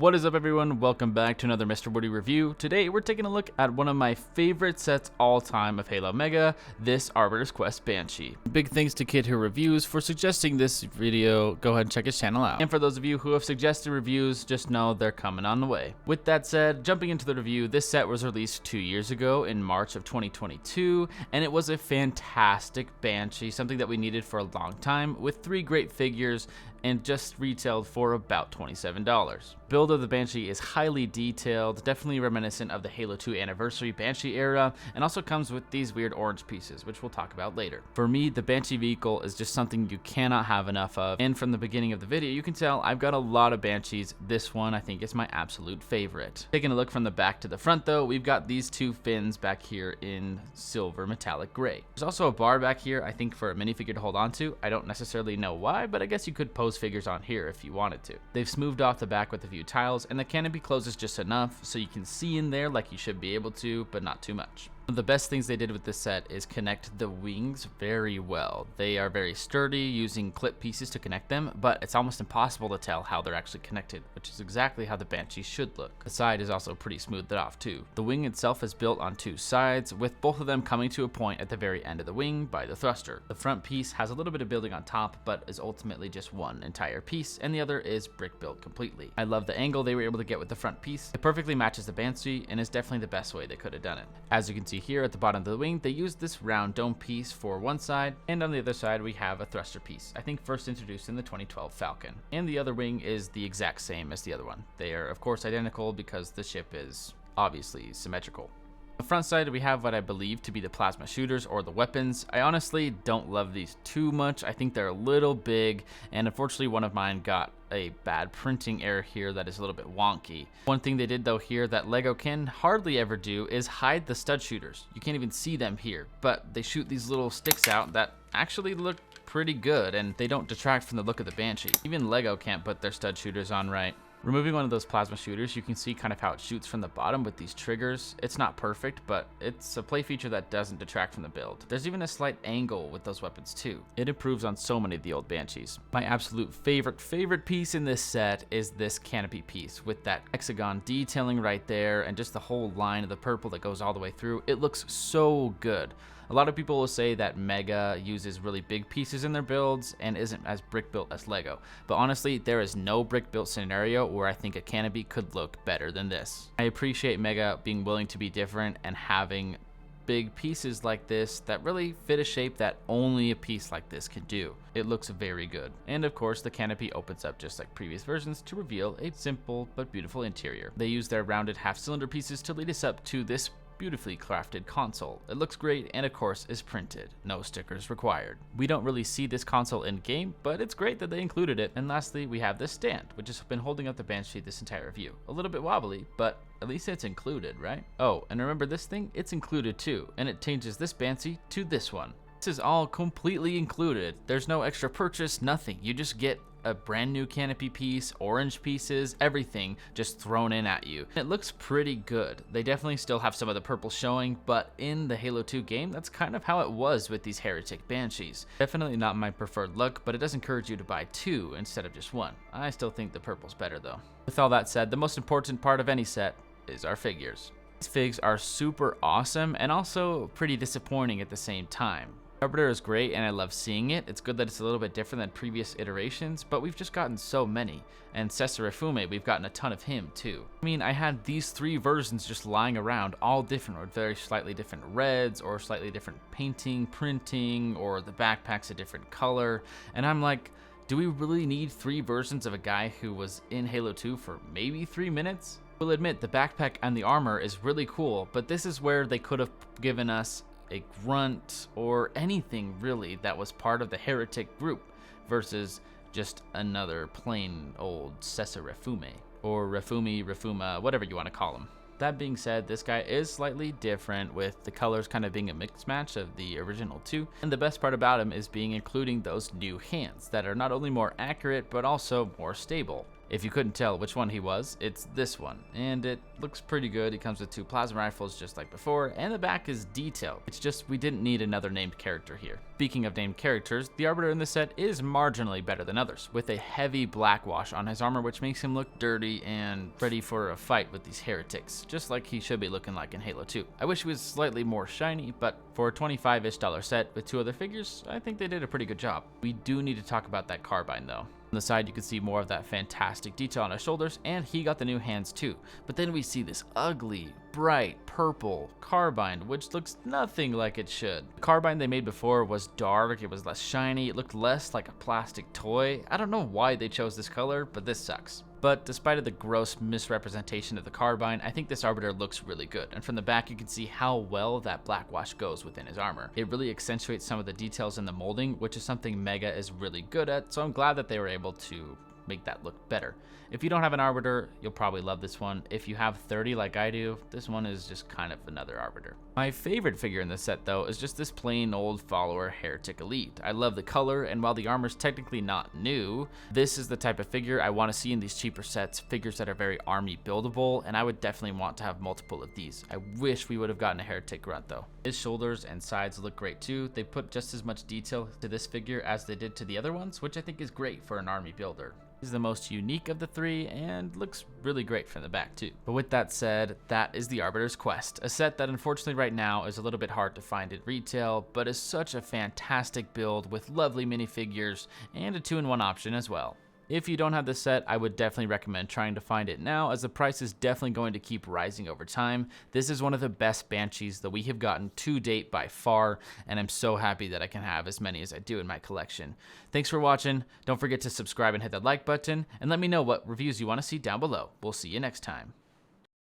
What is up, everyone? Welcome back to another Mr. Woody review. Today we're taking a look at one of my favorite sets all time of Halo Mega, this Arbiter's Quest Banshee. Big thanks to Kid Who Reviews for suggesting this video. Go ahead and check his channel out. And for those of you who have suggested reviews, just know they're coming on the way. With that said, jumping into the review, this set was released 2 years ago in March of 2022, and it was a fantastic Banshee, something that we needed for a long time, with 3 great figures and just retailed for about $27. Build of the Banshee is highly detailed, definitely reminiscent of the Halo 2 Anniversary Banshee era, and also comes with these weird orange pieces, which we'll talk about later. For me, the Banshee vehicle is just something you cannot have enough of, and from the beginning of the video, you can tell I've got a lot of Banshees. This one I think is my absolute favorite. Taking a look from the back to the front though, we've got these 2 fins back here in silver metallic gray. There's also a bar back here, I think for a minifigure to hold on to. I don't necessarily know why, but I guess you could pose figures on here if you wanted to. They've smoothed off the back with a few tiles, and the canopy closes just enough so you can see in there like you should be able to, but not too much. One of the best things they did with this set is connect the wings very well. They are very sturdy, using clip pieces to connect them, but it's almost impossible to tell how they're actually connected, which is exactly how the Banshee should look. The side is also pretty smoothed off too. The wing itself is built on 2 sides, with both of them coming to a point at the very end of the wing by the thruster. The front piece has a little bit of building on top, but is ultimately just one entire piece, and the other is brick built completely. I love the angle they were able to get with the front piece. It perfectly matches the Banshee and is definitely the best way they could have done it. As you can see here at the bottom of the wing, they used this round dome piece for one side, and on the other side we have a thruster piece, I think first introduced in the 2012 Falcon. And the other wing is the exact same as the other one. They are of course identical because the ship is obviously symmetrical. On the front side we have what I believe to be the plasma shooters or the weapons. I honestly don't love these too much. I think they're a little big, and unfortunately one of mine got a bad printing error here that is a little bit wonky. One thing they did though here that Lego can hardly ever do is hide the stud shooters. You can't even see them here, but they shoot these little sticks out that actually look pretty good, and they don't detract from the look of the Banshee. Even Lego can't put their stud shooters on right. Removing one of those plasma shooters, you can see kind of how it shoots from the bottom with these triggers. It's not perfect, but it's a play feature that doesn't detract from the build. There's even a slight angle with those weapons too. It improves on so many of the old Banshees. My absolute favorite piece in this set is this canopy piece with that hexagon detailing right there and just the whole line of the purple that goes all the way through. It looks so good. A lot of people will say that Mega uses really big pieces in their builds and isn't as brick built as Lego, but honestly there is no brick built scenario where I think a canopy could look better than this. I appreciate Mega being willing to be different and having big pieces like this that really fit a shape that only a piece like this can do. It looks very good. And of course the canopy opens up just like previous versions to reveal a simple but beautiful interior. They use their rounded half cylinder pieces to lead us up to this beautifully crafted console. It looks great and of course is printed. No stickers required. We don't really see this console in game, but it's great that they included it. And lastly, we have this stand, which has been holding up the Banshee this entire review. A little bit wobbly, but at least it's included, right? Oh, and remember this thing? It's included too, and it changes this Banshee to this one. This is all completely included. There's no extra purchase, nothing. You just get a brand new canopy piece, orange pieces, everything just thrown in at you. It looks pretty good. They definitely still have some of the purple showing, but in the Halo 2 game, that's kind of how it was with these Heretic Banshees. Definitely not my preferred look, but it does encourage you to buy 2 instead of just 1. I still think the purple's better though. With all that said, the most important part of any set is our figures. These figs are super awesome and also pretty disappointing at the same time. Arbiter is great and I love seeing it. It's good that it's a little bit different than previous iterations, but we've just gotten so many. And Cesare, we've gotten a ton of him too. I mean, I had these 3 versions just lying around, all different with very slightly different reds or slightly different painting, printing, or the backpack's a different color. And I'm like, do we really need 3 versions of a guy who was in Halo 2 for maybe 3 minutes? We'll admit the backpack and the armor is really cool, but this is where they could have given us a grunt or anything really that was part of the Heretic group versus just another plain old Cesare or Refuma, whatever you want to call him. That being said, this guy is slightly different, with the colors kind of being a mixed match of the original 2, and the best part about him is including those new hands that are not only more accurate but also more stable. If you couldn't tell which one he was, it's this one, and it looks pretty good. It comes with 2 plasma rifles just like before, and the back is detailed. It's just we didn't need another named character here. Speaking of named characters, the Arbiter in this set is marginally better than others, with a heavy black wash on his armor which makes him look dirty and ready for a fight with these heretics, just like he should be looking like in Halo 2. I wish he was slightly more shiny, but for a $25-ish set with 2 other figures, I think they did a pretty good job. We do need to talk about that carbine though. On the side, you can see more of that fantastic detail on his shoulders, and he got the new hands too. But then we see this ugly, bright purple carbine, which looks nothing like it should. The carbine they made before was dark, it was less shiny, it looked less like a plastic toy. I don't know why they chose this color, but this sucks. But despite the gross misrepresentation of the carbine, I think this Arbiter looks really good, and from the back you can see how well that black wash goes within his armor. It really accentuates some of the details in the molding, which is something Mega is really good at, so I'm glad that they were able to make that look better. If you don't have an Arbiter, you'll probably love this one. If you have 30 like I do, this one is just kind of another Arbiter. My favorite figure in this set though is just this plain old follower Heretic Elite. I love the color, and while the armor's technically not new, this is the type of figure I want to see in these cheaper sets, figures that are very army buildable, and I would definitely want to have multiple of these. I wish we would have gotten a Heretic Grunt though. His shoulders and sides look great too. They put just as much detail to this figure as they did to the other ones, which I think is great for an army builder. He's the most unique of the 3 and looks really great from the back too. But with that said, that is the Arbiter's Quest, a set that unfortunately right now is a little bit hard to find at retail, but is such a fantastic build with lovely minifigures and a 2-in-1 option as well. If you don't have this set, I would definitely recommend trying to find it now, as the price is definitely going to keep rising over time. This is one of the best Banshees that we have gotten to date by far, and I'm so happy that I can have as many as I do in my collection. Thanks for watching. Don't forget to subscribe and hit that like button, and let me know what reviews you want to see down below. We'll see you next time.